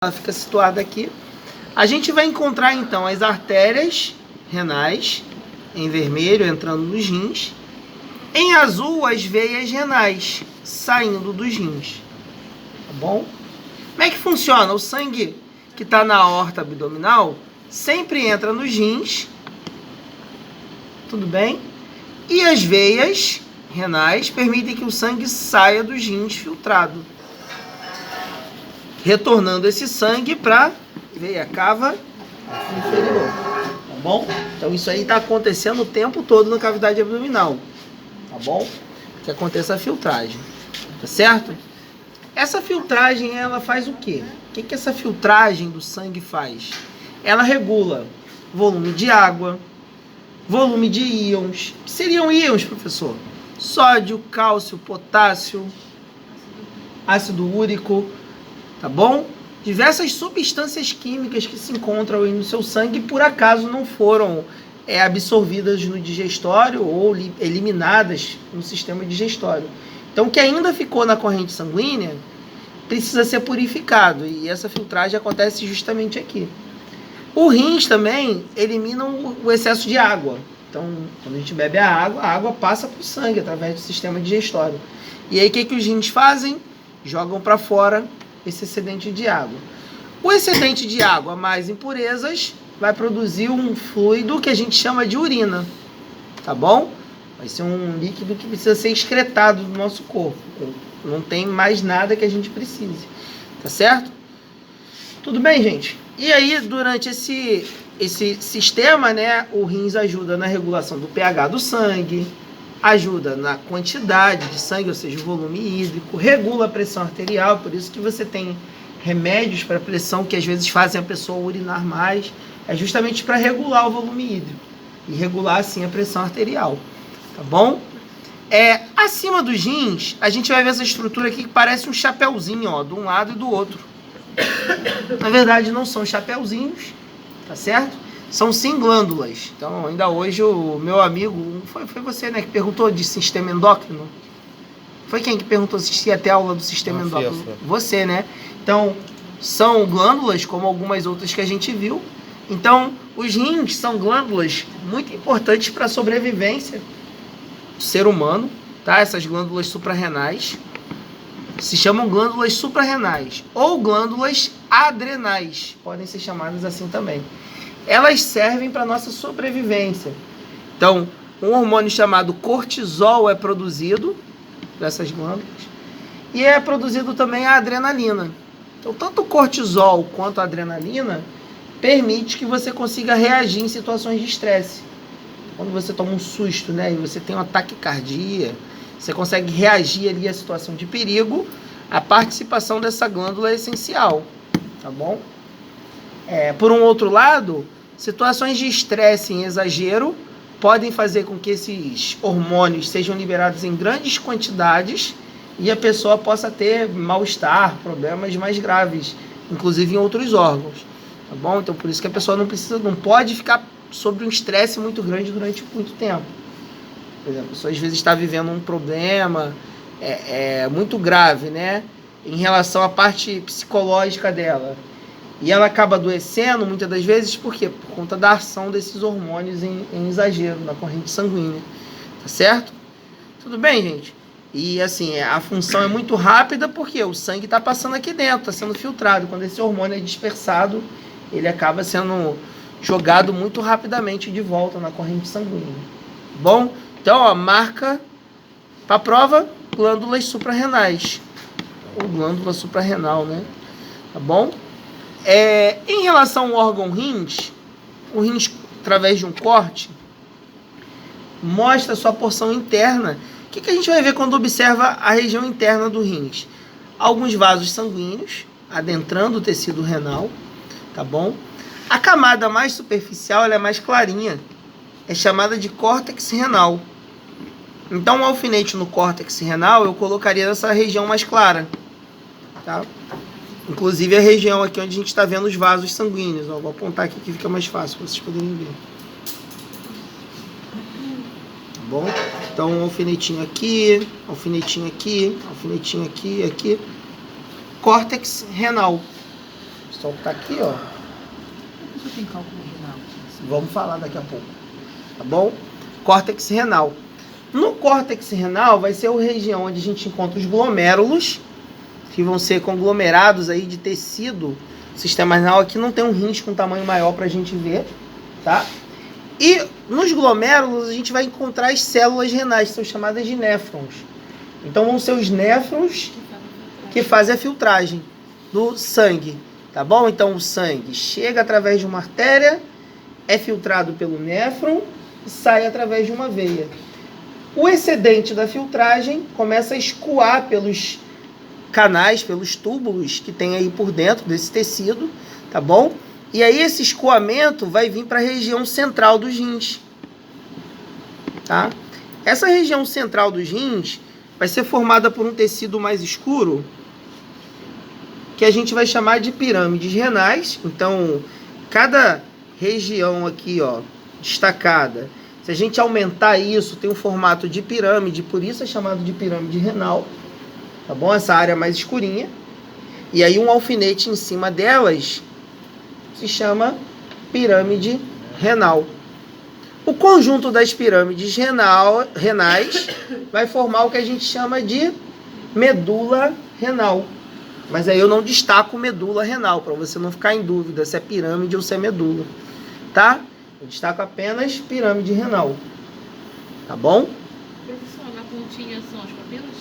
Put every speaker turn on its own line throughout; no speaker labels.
ela fica situada aqui. A gente vai encontrar então as artérias renais, em vermelho, entrando nos rins. Em azul, as veias renais, saindo dos rins. Tá bom? Como é que funciona? O sangue que está na aorta abdominal sempre entra nos rins. Tudo bem? E as veias renais permitem que o sangue saia dos rins filtrado, retornando esse sangue para veia cava inferior, tá bom? Então isso aí está acontecendo o tempo todo na cavidade abdominal, tá bom? Que aconteça a filtragem, tá certo? Essa filtragem, ela faz o quê? O que essa filtragem do sangue faz? Ela regula volume de água, volume de íons. O que seriam íons, professor? Sódio, cálcio, potássio, ácido úrico, tá bom? Diversas substâncias químicas que se encontram aí no seu sangue e por acaso não foram absorvidas no digestório ou eliminadas no sistema digestório. Então, o que ainda ficou na corrente sanguínea precisa ser purificado e essa filtragem acontece justamente aqui. O rins também elimina o excesso de água. Então, quando a gente bebe a água passa para o sangue através do sistema digestório. E aí, o que os rins fazem? Jogam para fora esse excedente de água. O excedente de água mais impurezas vai produzir um fluido que a gente chama de urina, tá bom? Vai ser um líquido que precisa ser excretado do nosso corpo. Não tem mais nada que a gente precise, tá certo? Tudo bem, gente? E aí, durante esse sistema, né, o rins ajuda na regulação do pH do sangue, ajuda na quantidade de sangue, ou seja, o volume hídrico, regula a pressão arterial, por isso que você tem remédios para pressão que às vezes fazem a pessoa urinar mais, é justamente para regular o volume hídrico e regular assim a pressão arterial, tá bom? Acima dos rins, a gente vai ver essa estrutura aqui que parece um chapéuzinho, ó, de um lado e do outro. Na verdade não são chapéuzinhos, tá certo? São sim glândulas. Então, ainda hoje, o meu amigo, foi você, né, que perguntou de sistema endócrino? Foi quem que perguntou se tinha até aula do sistema endócrino? Você, né? Então, são glândulas, como algumas outras que a gente viu. Então, os rins são glândulas muito importantes para a sobrevivência do ser humano, tá? Essas glândulas suprarrenais se chamam glândulas suprarrenais ou glândulas adrenais, podem ser chamadas assim também. Elas servem para a nossa sobrevivência. Então, um hormônio chamado cortisol é produzido dessas glândulas e é produzido também a adrenalina. Então, tanto o cortisol quanto a adrenalina permite que você consiga reagir em situações de estresse. Quando você toma um susto, né, e você tem um ataque cardíaco, você consegue reagir ali à situação de perigo, a participação dessa glândula é essencial, tá bom? Por um outro lado, situações de estresse em exagero podem fazer com que esses hormônios sejam liberados em grandes quantidades e a pessoa possa ter mal-estar, problemas mais graves, inclusive em outros órgãos, tá bom? Então, por isso que a pessoa não pode ficar sob um estresse muito grande durante muito tempo. Por exemplo, a pessoa às vezes está vivendo um problema muito grave, né, em relação à parte psicológica dela. E ela acaba adoecendo muitas das vezes, por quê? Por conta da ação desses hormônios em exagero na corrente sanguínea. Tá certo? Tudo bem, gente? E assim, a função é muito rápida porque o sangue está passando aqui dentro, está sendo filtrado. Quando esse hormônio é dispersado, ele acaba sendo jogado muito rapidamente de volta na corrente sanguínea. Bom? Então, ó, marca para a prova, glândulas suprarrenais. Ou glândula suprarrenal, né? Tá bom? Em relação ao órgão rins, o rins, através de um corte, mostra a sua porção interna. O que a gente vai ver quando observa a região interna do rins? Alguns vasos sanguíneos adentrando o tecido renal, tá bom? A camada mais superficial, ela é mais clarinha, é chamada de córtex renal. Então, um alfinete no córtex renal, eu colocaria nessa região mais clara, tá? Inclusive a região aqui onde a gente está vendo os vasos sanguíneos. Ó, vou apontar aqui que fica mais fácil para vocês poderem ver. Tá bom? Então, um alfinetinho aqui, alfinetinho aqui, alfinetinho aqui, aqui. Córtex renal. Só que tá aqui, ó.
Você tem cálculo renal?
Vamos falar daqui a pouco. Tá bom? Córtex renal. No córtex renal vai ser a região onde a gente encontra os glomérulos, que vão ser conglomerados aí de tecido. O sistema renal aqui não tem um rins com tamanho maior para a gente ver, tá? E nos glomérulos a gente vai encontrar as células renais, que são chamadas de néfrons. Então vão ser os néfrons que fazem a filtragem do sangue, tá bom? Então o sangue chega através de uma artéria, é filtrado pelo néfron e sai através de uma veia. O excedente da filtragem começa a escoar pelos canais, pelos túbulos que tem aí por dentro desse tecido, tá bom? E aí esse escoamento vai vir para a região central dos rins, tá? Essa região central dos rins vai ser formada por um tecido mais escuro, que a gente vai chamar de pirâmides renais. Então, cada região aqui, ó, destacada, se a gente aumentar isso, tem um formato de pirâmide, por isso é chamado de pirâmide renal, tá bom? Essa área mais escurinha. E aí um alfinete em cima delas se chama pirâmide renal. O conjunto das pirâmides renais vai formar o que a gente chama de medula renal. Mas aí eu não destaco medula renal, para você não ficar em dúvida se é pirâmide ou se é medula, tá? Eu destaco apenas pirâmide renal, tá bom?
Professor, na pontinha são as papilas?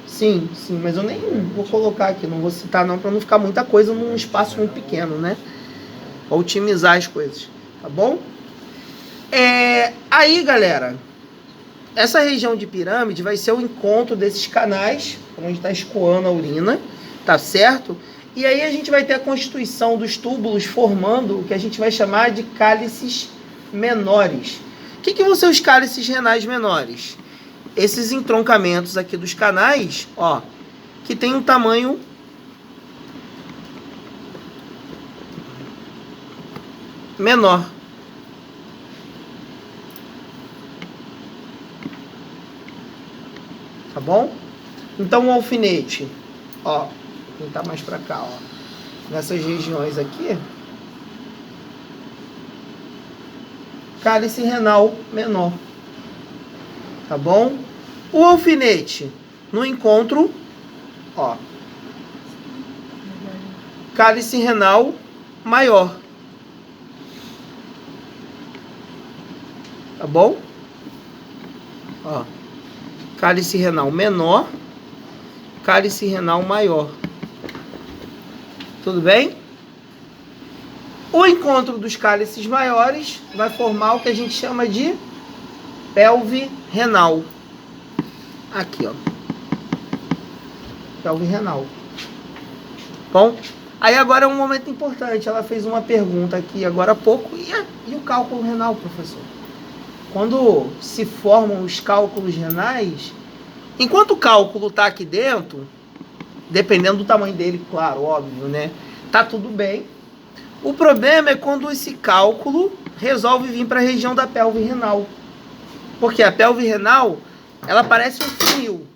Sim, sim, mas eu nem vou colocar aqui, não vou citar não, para não ficar muita coisa num espaço muito pequeno, né? Pra otimizar as coisas, tá bom? Aí, galera, essa região de pirâmide vai ser o encontro desses canais, onde está escoando a urina, tá certo? E aí a gente vai ter a constituição dos túbulos formando o que a gente vai chamar de cálices menores. O que vão ser os cálices renais menores? Esses entroncamentos aqui dos canais, ó, que tem um tamanho menor. Tá bom? Então um alfinete, ó, vou tentar mais para cá, ó, nessas regiões aqui, cálice renal menor, tá bom? O alfinete no encontro, ó, cálice renal maior, tá bom? Ó, cálice renal menor, cálice renal maior. Tudo bem? O encontro dos cálices maiores vai formar o que a gente chama de pelve renal. Aqui, ó. Pelve renal. Bom, aí agora é um momento importante. Ela fez uma pergunta aqui agora há pouco. E o cálculo renal, professor? Quando se formam os cálculos renais, enquanto o cálculo está aqui dentro, dependendo do tamanho dele, claro, óbvio, né? Tá tudo bem. O problema é quando esse cálculo resolve vir para a região da pelve renal. Porque a pelve renal, ela parece um funil.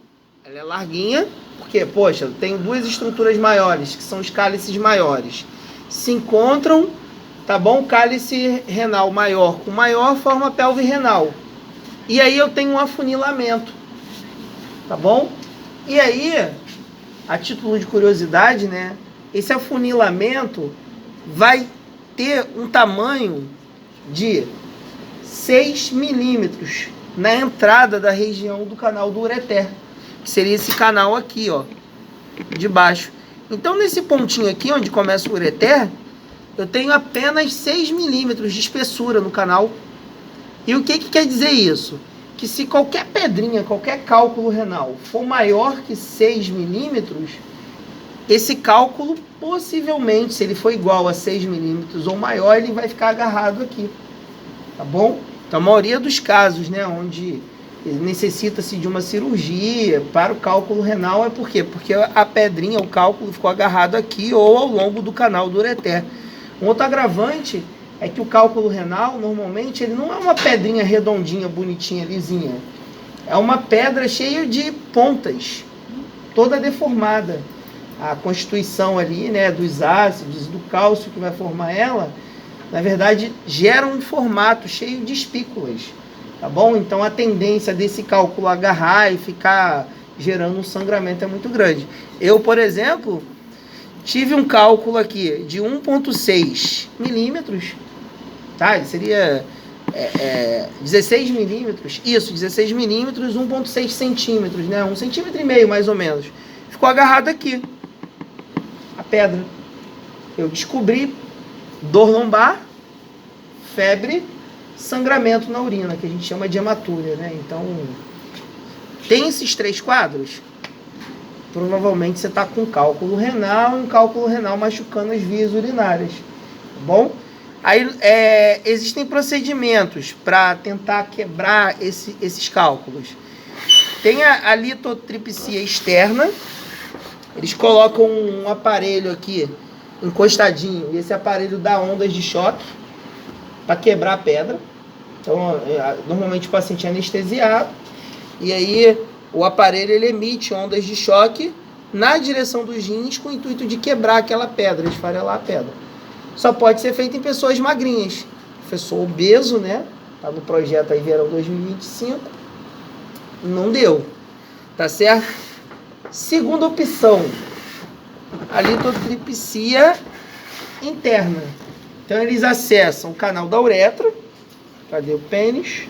Ela é larguinha, porque, poxa, tem duas estruturas maiores, que são os cálices maiores. Se encontram, tá bom? Cálice renal maior com maior forma a pelve renal. E aí eu tenho um afunilamento, tá bom? E aí, a título de curiosidade, né? Esse afunilamento vai ter um tamanho de 6 milímetros na entrada da região do canal do ureter, que seria esse canal aqui, ó, de baixo. Então, nesse pontinho aqui, onde começa o ureter, eu tenho apenas 6 milímetros de espessura no canal. E o que quer dizer isso? Que se qualquer pedrinha, qualquer cálculo renal for maior que 6 milímetros, esse cálculo, possivelmente, se ele for igual a 6 milímetros ou maior, ele vai ficar agarrado aqui, tá bom? Então, a maioria dos casos, né, onde necessita-se de uma cirurgia para o cálculo renal, é por quê? Porque a pedrinha, o cálculo ficou agarrado aqui ou ao longo do canal do ureter. Um outro agravante é que o cálculo renal, normalmente, ele não é uma pedrinha redondinha, bonitinha, lisinha. É uma pedra cheia de pontas, toda deformada. a constituição ali, né, dos ácidos, do cálcio que vai formar ela, na verdade, gera um formato cheio de espículas, tá bom? Então, a tendência desse cálculo agarrar e ficar gerando um sangramento é muito grande. Eu, por exemplo, tive um cálculo aqui de 1,6 milímetros, tá? Ele seria 16 milímetros, isso, 16 milímetros, 1,6 centímetros, né? 1,5 centímetro mais ou menos. Ficou agarrado aqui, a pedra. Eu descobri dor lombar, febre, sangramento na urina, que a gente chama de hematúria, né? Então, tem esses 3 quadros, provavelmente você está com cálculo renal, um cálculo renal machucando as vias urinárias, tá bom? Aí, existem procedimentos para tentar quebrar esses cálculos. Tem a litotripsia externa, eles colocam um aparelho aqui, encostadinho, e esse aparelho dá ondas de choque para quebrar a pedra. Então, normalmente o paciente é anestesiado, e aí o aparelho ele emite ondas de choque na direção dos rins com o intuito de quebrar aquela pedra, esfarelar a pedra. Só pode ser feito em pessoas magrinhas. Professor obeso, né? Tá no projeto aí verão 2025. Não deu. Tá certo? Segunda opção, a litotripsia interna. Então eles acessam o canal da uretra. Cadê o pênis?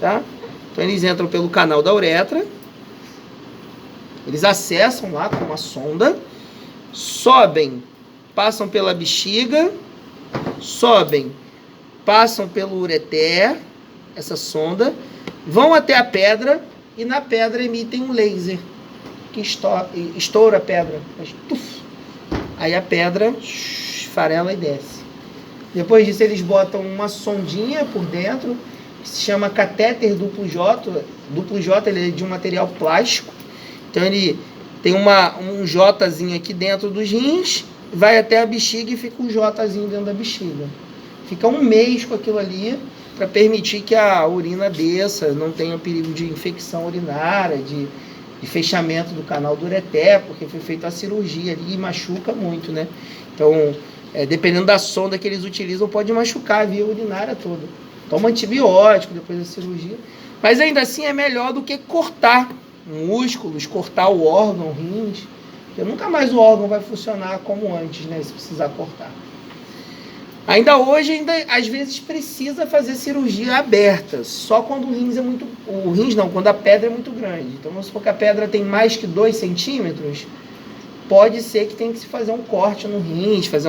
Tá? Então eles entram pelo canal da uretra. Eles acessam lá com uma sonda, sobem, passam pela bexiga, sobem, passam pelo ureter, essa sonda, vão até a pedra e na pedra emitem um laser que estoura a pedra. Aí a pedra esfarela e desce. Depois disso eles botam uma sondinha por dentro, que se chama catéter duplo J. Duplo J ele é de um material plástico. Então ele tem um Jzinho aqui dentro dos rins, vai até a bexiga e fica um Jzinho dentro da bexiga. Fica um mês com aquilo ali para permitir que a urina desça, não tenha perigo de infecção urinária, de fechamento do canal do ureter, porque foi feita a cirurgia ali e machuca muito, né? Então, dependendo da sonda que eles utilizam, pode machucar a via urinária toda. Toma antibiótico depois da cirurgia. Mas ainda assim é melhor do que cortar músculos, cortar o órgão, rins, porque nunca mais o órgão vai funcionar como antes, né? Se precisar cortar. Ainda hoje, às vezes precisa fazer cirurgia aberta, só quando o rins é muito... O rins não, quando a pedra é muito grande. Então, vamos supor que a pedra tem mais que 2 centímetros, pode ser que tenha que se fazer um corte no rins, fazer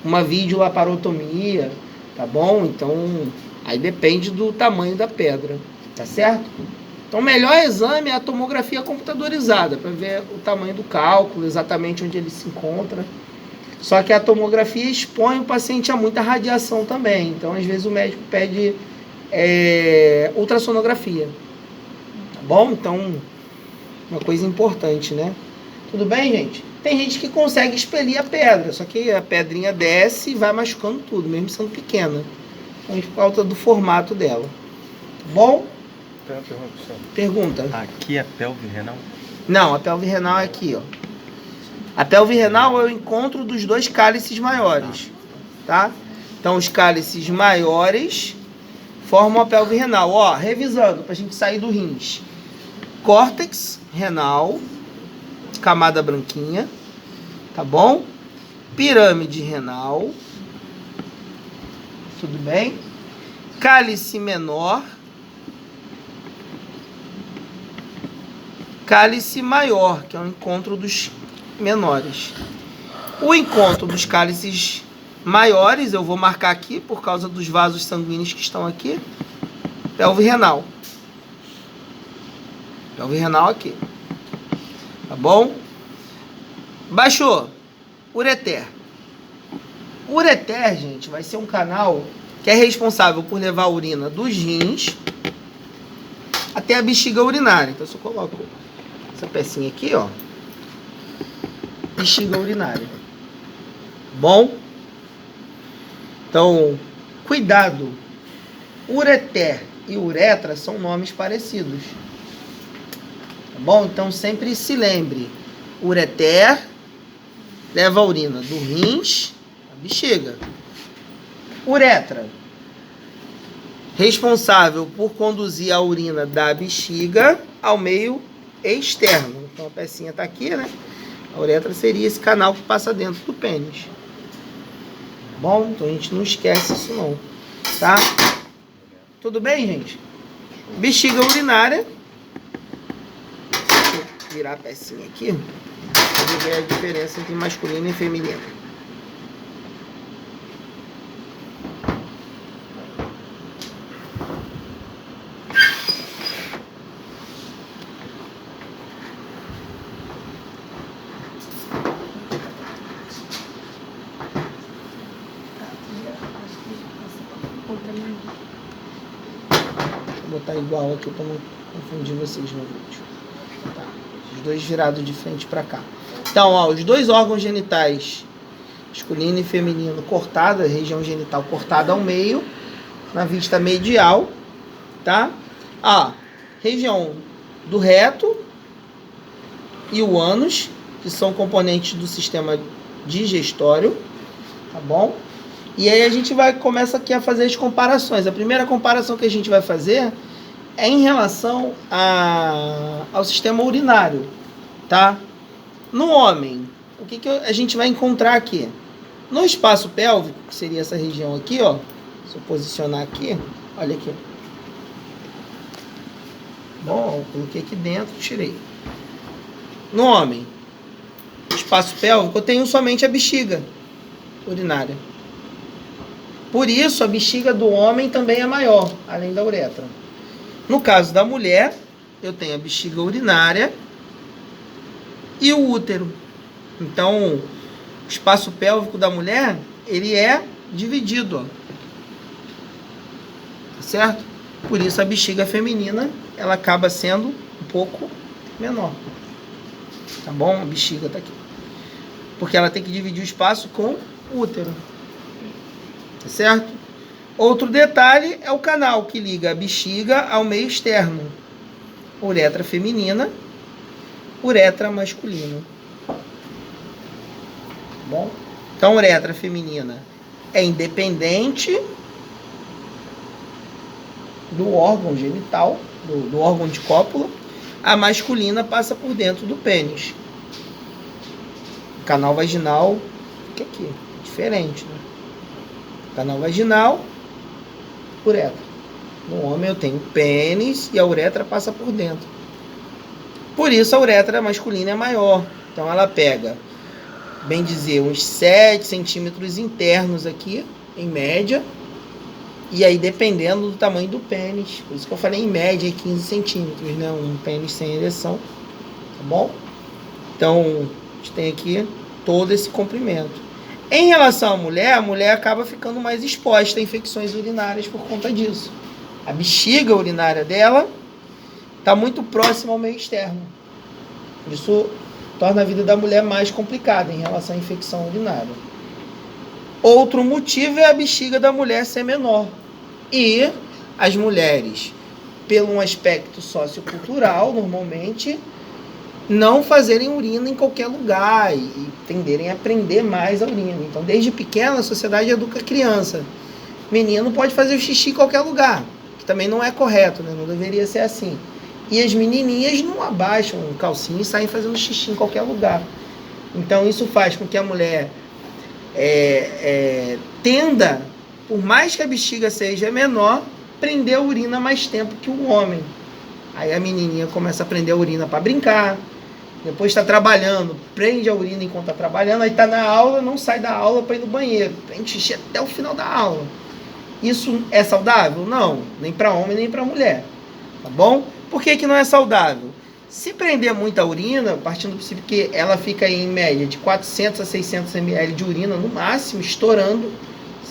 uma videolaparotomia, tá bom? Então, aí depende do tamanho da pedra, tá certo? Então, o melhor exame é a tomografia computadorizada, para ver o tamanho do cálculo, exatamente onde ele se encontra. Só que a tomografia expõe o paciente a muita radiação também. Então, às vezes, o médico pede ultrassonografia. Tá bom? Então, uma coisa importante, né? Tudo bem, gente? Tem gente que consegue expelir a pedra, só que a pedrinha desce e vai machucando tudo, mesmo sendo pequena. Então, por causa do formato dela. Tá bom?
Tem uma pergunta, professor.
Pergunta.
Aqui é pelve renal?
Não, a pelve renal é aqui, ó. A pelve renal é o encontro dos 2 cálices maiores, tá? Então, os cálices maiores formam a pelve renal. Ó, revisando, pra gente sair do rins. Córtex renal, camada branquinha, tá bom? Pirâmide renal, tudo bem? Cálice menor, cálice maior, que é o encontro dos menores. O encontro dos cálices maiores, eu vou marcar aqui por causa dos vasos sanguíneos que estão aqui. Pelve renal. Pelve renal aqui. Tá bom? Baixou. Ureter. Ureter, gente, vai ser um canal que é responsável por levar a urina dos rins até a bexiga urinária. Então, se eu coloco essa pecinha aqui, ó, bexiga urinária. Bom? Então, cuidado. Ureter e uretra são nomes parecidos. Tá bom? Então, sempre se lembre. ureter, leva a urina do rins à bexiga. Uretra, responsável por conduzir a urina da bexiga ao meio externo. Então a pecinha está aqui, né? A uretra seria esse canal que passa dentro do pênis. Bom, então a gente não esquece isso não, tá? Tudo bem, gente? Bexiga urinária. Deixa eu virar a pecinha aqui para ver a diferença entre masculino e feminino. Vou botar igual aqui para não confundir vocês no vídeo. Tá. Os dois virados de frente para cá. Então, ó, os dois órgãos genitais, masculino e feminino, cortada, a região genital cortada ao meio, na vista medial, tá? A região do reto e o ânus, que são componentes do sistema digestório, tá bom? E aí a gente começa aqui a fazer as comparações. A primeira comparação que a gente vai fazer é em relação ao sistema urinário, tá? No homem, o que a gente vai encontrar aqui? No espaço pélvico, que seria essa região aqui, ó. Se eu posicionar aqui, olha aqui. Bom, eu coloquei aqui dentro, tirei. No homem, no espaço pélvico, eu tenho somente a bexiga urinária. Por isso, a bexiga do homem também é maior, além da uretra. No caso da mulher, eu tenho a bexiga urinária e o útero. Então, o espaço pélvico da mulher, ele é dividido, ó. Tá certo? Por isso, a bexiga feminina, ela acaba sendo um pouco menor. Tá bom? A bexiga tá aqui. Porque ela tem que dividir o espaço com o útero. Tá certo? Outro detalhe é o canal que liga a bexiga ao meio externo. Uretra feminina, uretra masculina. Bom? Então, uretra feminina é independente do órgão genital, do órgão de cópula. A masculina passa por dentro do pênis. O canal vaginal fica aqui, diferente, né? Canal vaginal, uretra. No homem eu tenho pênis e a uretra passa por dentro. Por isso a uretra masculina é maior. Então ela pega, bem dizer, uns 7 centímetros internos aqui, em média. E aí dependendo do tamanho do pênis. Por isso que eu falei em média 15 centímetros, né? Um pênis sem ereção. Tá bom? Então a gente tem aqui todo esse comprimento. Em relação à mulher, a mulher acaba ficando mais exposta a infecções urinárias por conta disso. A bexiga urinária dela está muito próxima ao meio externo. Isso torna a vida da mulher mais complicada em relação à infecção urinária. Outro motivo é a bexiga da mulher ser menor. E as mulheres, pelo um aspecto sociocultural, normalmente, não fazerem urina em qualquer lugar e tenderem a aprender mais a urina. Então, desde pequena, a sociedade educa a criança. Menino pode fazer o xixi em qualquer lugar, que também não é correto, né? Não deveria ser assim. E as menininhas não abaixam o calcinho e saem fazendo xixi em qualquer lugar. Então, isso faz com que a mulher tenda, por mais que a bexiga seja menor, prender a urina mais tempo que o homem. Aí a menininha começa a prender a urina para brincar. Depois está trabalhando, prende a urina enquanto está trabalhando, aí está na aula, não sai da aula para ir no banheiro, prende xixi até o final da aula. Isso é saudável? Não, nem para homem nem para mulher, tá bom? Por que não é saudável? Se prender muita urina, partindo do princípio que ela fica aí, em média de 400 a 600 ml de urina no máximo, estourando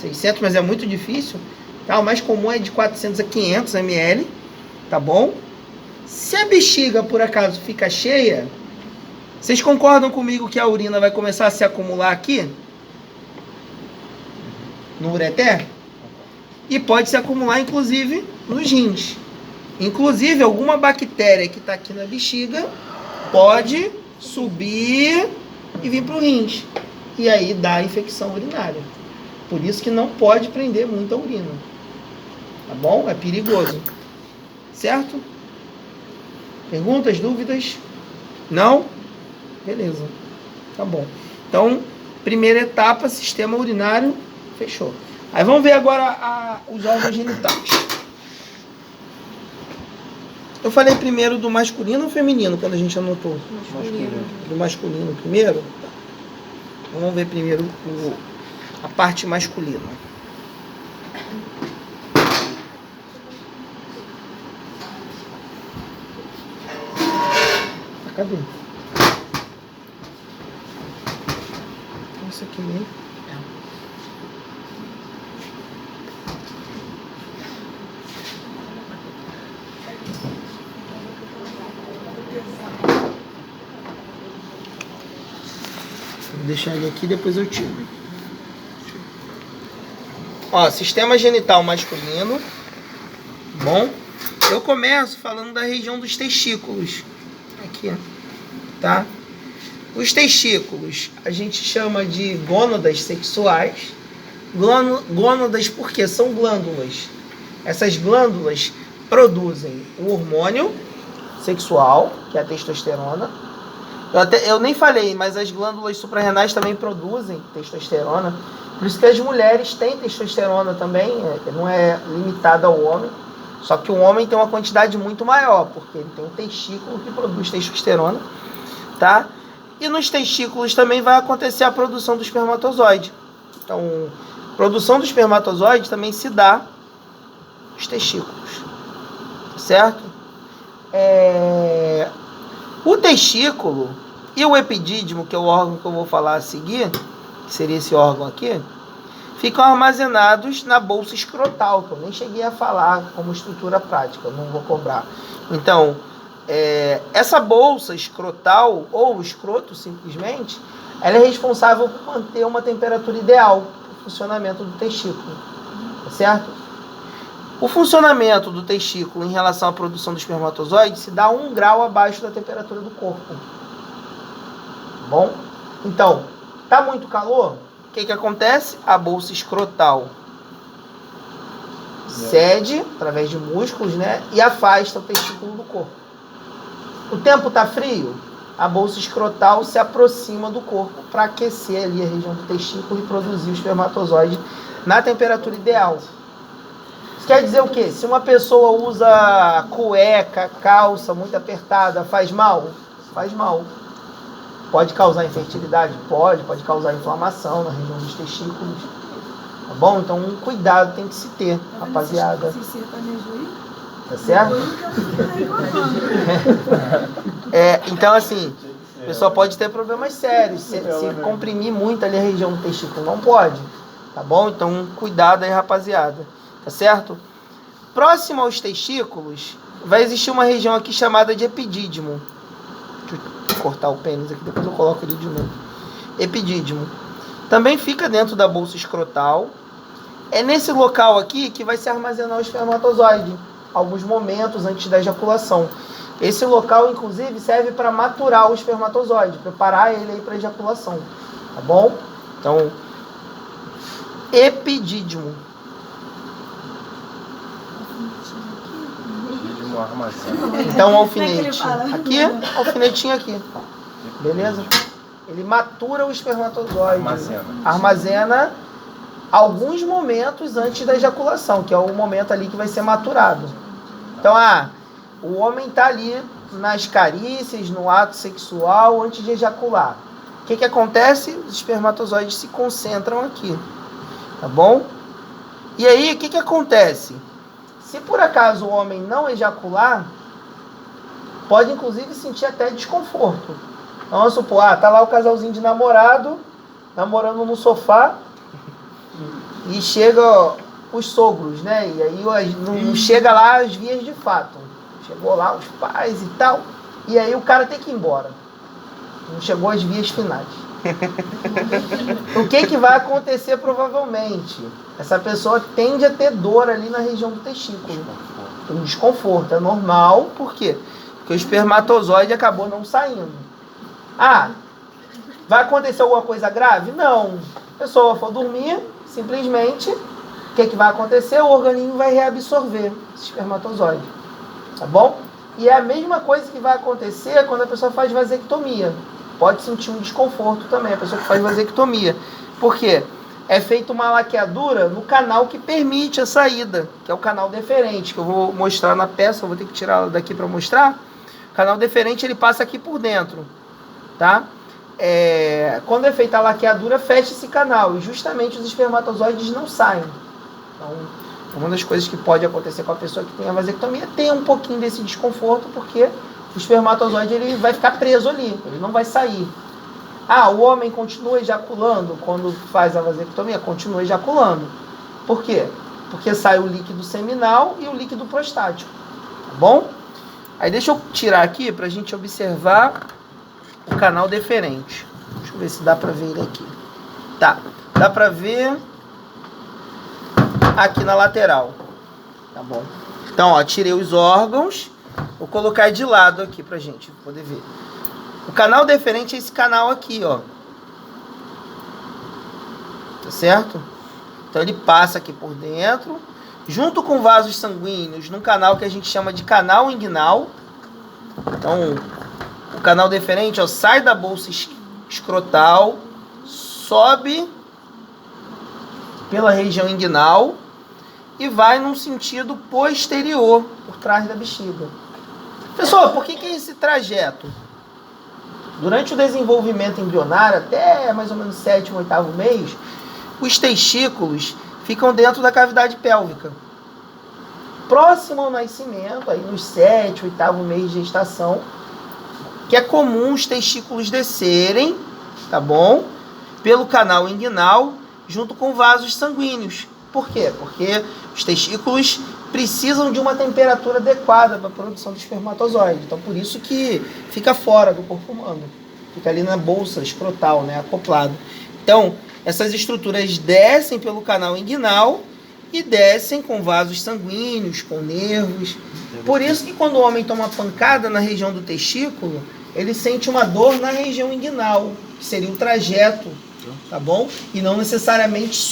600, mas é muito difícil, tá? O mais comum é de 400 a 500 ml, tá bom? Se a bexiga por acaso fica cheia, vocês concordam comigo que a urina vai começar a se acumular aqui? No ureter? E pode se acumular, inclusive, nos rins. Inclusive, alguma bactéria que está aqui na bexiga pode subir e vir para o rins. E aí dá infecção urinária. Por isso que não pode prender muita urina. Tá bom? É perigoso. Certo? Perguntas, dúvidas? Não? Beleza. Tá bom. Então, primeira etapa, sistema urinário, fechou. Aí vamos ver agora os órgãos genitais. Eu falei primeiro do masculino ou feminino quando a gente anotou?
Masculino.
Do masculino primeiro? Então, vamos ver primeiro a parte masculina. Cadê? Isso aqui mesmo. Vou deixar ele aqui, depois eu tiro. Ó, sistema genital masculino. Bom, eu começo falando da região dos testículos. Aqui, tá? Os testículos a gente chama de gônadas sexuais. Gônadas porque são glândulas. Essas glândulas produzem o hormônio sexual, que é a testosterona. Eu nem falei, mas as glândulas suprarrenais também produzem testosterona. Por isso que as mulheres têm testosterona também, não é limitada ao homem. Só que o homem tem uma quantidade muito maior, porque ele tem um testículo que produz testosterona, tá? E nos testículos também vai acontecer a produção do espermatozoide. Então, a produção do espermatozoide também se dá nos testículos, certo? O testículo e o epidídimo, que é o órgão que eu vou falar a seguir, que seria esse órgão aqui, ficam armazenados na bolsa escrotal, que eu nem cheguei a falar como estrutura prática, eu não vou cobrar. Então, essa bolsa escrotal, ou escroto simplesmente, ela é responsável por manter uma temperatura ideal para o funcionamento do testículo, tá certo? O funcionamento do testículo em relação à produção do espermatozoide se dá 1 grau abaixo da temperatura do corpo. Bom? Então, tá muito calor? O que acontece? A bolsa escrotal cede, através de músculos, né? E afasta o testículo do corpo. O tempo tá frio? A bolsa escrotal se aproxima do corpo para aquecer ali a região do testículo e produzir o espermatozoide na temperatura ideal. Isso quer dizer o quê? Se uma pessoa usa cueca, calça muito apertada, faz mal? Faz mal. Pode causar infertilidade? Pode causar inflamação na região dos testículos. Tá bom? Então, um cuidado tem que se ter, rapaziada. Tá certo? Então, assim, a pessoa pode ter problemas sérios. Se comprimir muito ali a região do testículo, não pode. Tá bom? Então, cuidado aí, rapaziada. Tá certo? Próximo aos testículos, vai existir uma região aqui chamada de epidídimo. Deixa eu cortar o pênis aqui, depois eu coloco ele de novo. Epidídimo. Também fica dentro da bolsa escrotal. É nesse local aqui que vai se armazenar o espermatozoide, alguns momentos antes da ejaculação. Esse local, inclusive, serve para maturar o espermatozoide, preparar ele aí para ejaculação. Tá bom? Então, epidídimo. Então, alfinete aqui, alfinetinho aqui. Beleza? Ele matura o espermatozoide. Armazena alguns momentos antes da ejaculação, que é o momento ali que vai ser maturado. Então, o homem está ali nas carícias, no ato sexual, antes de ejacular. O que acontece? Os espermatozoides se concentram aqui. Tá bom? E aí, o que acontece? Se por acaso o homem não ejacular, pode inclusive sentir até desconforto. Então, vamos supor, tá lá o casalzinho de namorado, namorando no sofá, e chega os sogros, né? E aí não chega lá as vias de fato. Chegou lá os pais e tal, e aí o cara tem que ir embora. Não chegou às vias finais. O que vai acontecer provavelmente? Essa pessoa tende a ter dor ali na região do testículo. Um desconforto, é normal. Por quê? Porque o espermatozoide acabou não saindo. Ah, vai acontecer alguma coisa grave? Não. A pessoa for dormir, simplesmente, o que vai acontecer? O organismo vai reabsorver esse espermatozoide. Tá bom? E é a mesma coisa que vai acontecer quando a pessoa faz vasectomia. Pode sentir um desconforto também, a pessoa que faz vasectomia. Por quê? É feita uma laqueadura no canal que permite a saída, que é o canal deferente, que eu vou mostrar na peça, eu vou ter que tirar ela daqui para mostrar. O canal deferente, ele passa aqui por dentro, tá? Quando é feita a laqueadura, fecha esse canal e justamente os espermatozoides não saem. Então, uma das coisas que pode acontecer com a pessoa que tem a vasectomia tem um pouquinho desse desconforto, porque o espermatozoide ele vai ficar preso ali, ele não vai sair. Ah, o homem continua ejaculando quando faz a vasectomia? Continua ejaculando. Por quê? Porque sai o líquido seminal e o líquido prostático. Tá bom? Aí deixa eu tirar aqui para a gente observar o canal deferente. Deixa eu ver se dá para ver ele aqui. Tá, dá para ver aqui na lateral. Tá bom? Então, ó, tirei os órgãos. Vou colocar de lado aqui pra gente poder ver. O canal deferente é esse canal aqui, ó. Tá certo? Então ele passa aqui por dentro, junto com vasos sanguíneos, num canal que a gente chama de canal inguinal. Então, o canal deferente, ó, sai da bolsa escrotal, sobe pela região inguinal e vai num sentido posterior, por trás da bexiga. Pessoal, por que é esse trajeto? Durante o desenvolvimento embrionário, até mais ou menos 7º, 8º mês, os testículos ficam dentro da cavidade pélvica. Próximo ao nascimento, aí nos 7º, 8º mês de gestação, que é comum os testículos descerem, tá bom? Pelo canal inguinal, junto com vasos sanguíneos. Por quê? Porque os testículos precisam de uma temperatura adequada para a produção do espermatozoide. Então, por isso que fica fora do corpo humano. Fica ali na bolsa escrotal, né, acoplado. Então, essas estruturas descem pelo canal inguinal e descem com vasos sanguíneos, com nervos. Por isso que quando o homem toma pancada na região do testículo, ele sente uma dor na região inguinal, que seria o trajeto, tá bom? E não necessariamente